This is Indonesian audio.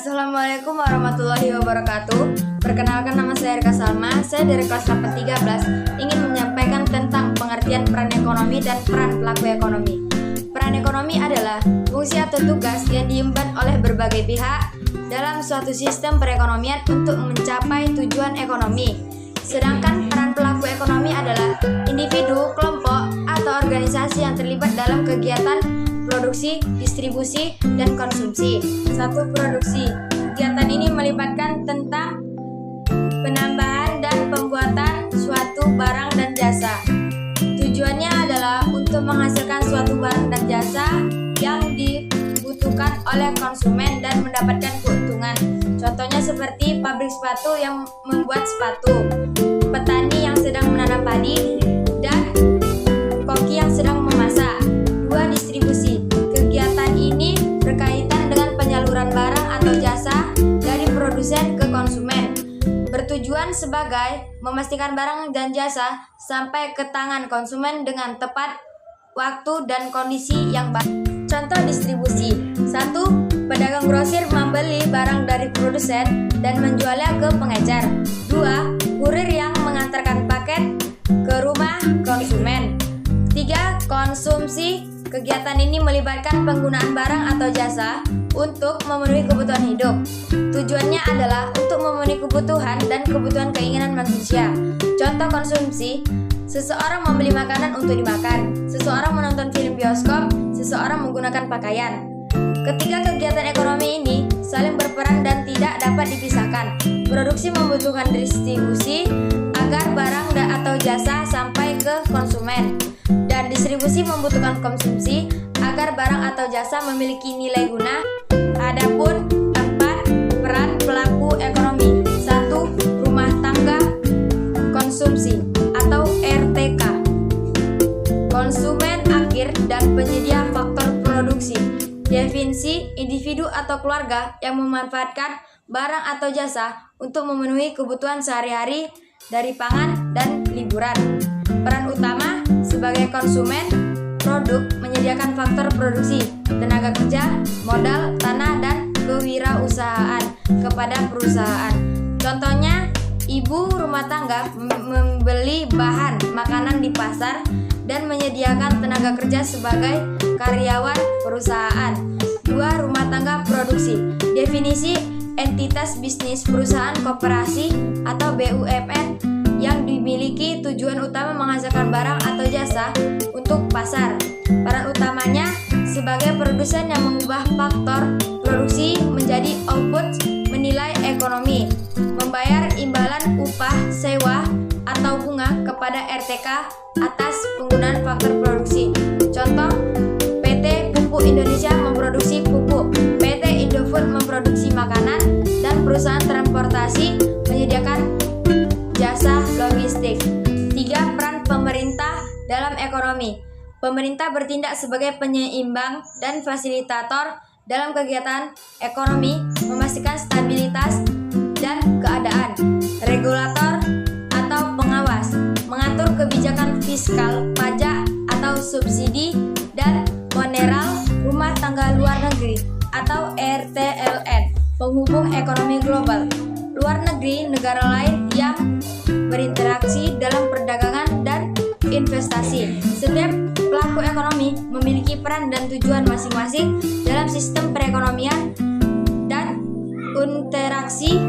Assalamualaikum warahmatullahi wabarakatuh. Perkenalkan, nama saya Erka Salma. Saya dari kelas 813 ingin menyampaikan tentang pengertian peran ekonomi dan peran pelaku ekonomi. Peran ekonomi adalah fungsi atau tugas yang diemban oleh berbagai pihak dalam suatu sistem perekonomian untuk mencapai tujuan ekonomi. Sedangkan peran pelaku ekonomi adalah individu, kelompok, atau organisasi yang terlibat dalam kegiatan produksi, distribusi, dan konsumsi. 1. Produksi. Kegiatan ini melibatkan tentang penambahan dan pembuatan suatu barang dan jasa. Tujuannya adalah untuk menghasilkan suatu barang dan jasa yang dibutuhkan oleh konsumen dan mendapatkan keuntungan. Contohnya seperti pabrik sepatu yang membuat sepatu, petani yang sedang menanam padi, dan koki yang sedang memasak. 2. Distribusi. Kegiatan ini berkaitan dengan penyaluran barang atau jasa dari produsen ke konsumen, bertujuan sebagai memastikan barang dan jasa sampai ke tangan konsumen dengan tepat waktu dan kondisi yang baik. Contoh distribusi. 1. Pedagang grosir membeli barang dari produsen dan menjualnya ke pengecer. 2. Kurir yang mengantarkan paket ke rumah konsumen. 3. Konsumsi. Kegiatan ini melibatkan penggunaan barang atau jasa untuk memenuhi kebutuhan hidup. Tujuannya adalah untuk memenuhi kebutuhan dan kebutuhan keinginan manusia. Contoh konsumsi: seseorang membeli makanan untuk dimakan, seseorang menonton film bioskop, seseorang menggunakan pakaian. Ketiga kegiatan ekonomi ini saling berperan dan tidak dapat dipisahkan. Produksi membutuhkan distribusi agar barang atau jasa sampai ke konsumen, dan distribusi membutuhkan konsumsi agar barang atau jasa memiliki nilai guna. Adapun 4 peran pelaku ekonomi. 1. Rumah tangga konsumsi atau RTK, konsumen akhir dan penyedia faktor produksi. Definisi: individu atau keluarga yang memanfaatkan barang atau jasa untuk memenuhi kebutuhan sehari-hari dari pangan dan liburan. Peran utama sebagai konsumen produk menyediakan faktor produksi, tenaga kerja, modal, tanah, dan kewirausahaan kepada perusahaan. Contohnya, ibu rumah tangga membeli bahan makanan di pasar dan menyediakan tenaga kerja sebagai karyawan perusahaan. 2. Rumah tangga produksi. Definisi: entitas bisnis perusahaan koperasi atau BUMN yang dimiliki tujuan utama menghasilkan barang atau jasa untuk pasar. Peran utamanya sebagai produsen yang mengubah faktor produksi menjadi output, menilai ekonomi, membayar imbalan upah sewa atau bunga kepada RTK atas penggunaan faktor produksi. Contoh: PT Pupuk Indonesia memproduksi pupuk, PT Indofood memproduksi makanan, dan perusahaan transportasi menyediakan jasa logistik. 3. Peran pemerintah dalam ekonomi. Pemerintah bertindak sebagai penyeimbang dan fasilitator dalam kegiatan ekonomi, memastikan stabilitas dan keadaan. Regulator atau pengawas, mengatur kebijakan fiskal, pajak atau subsidi, dan moneral rumah tangga luar negeri atau RTLN, penghubung ekonomi global. Luar negeri, negara lain yang berinteraksi dalam perdagangan dan investasi. Setiap pelaku ekonomi memiliki peran dan tujuan masing-masing dalam sistem perekonomian dan interaksi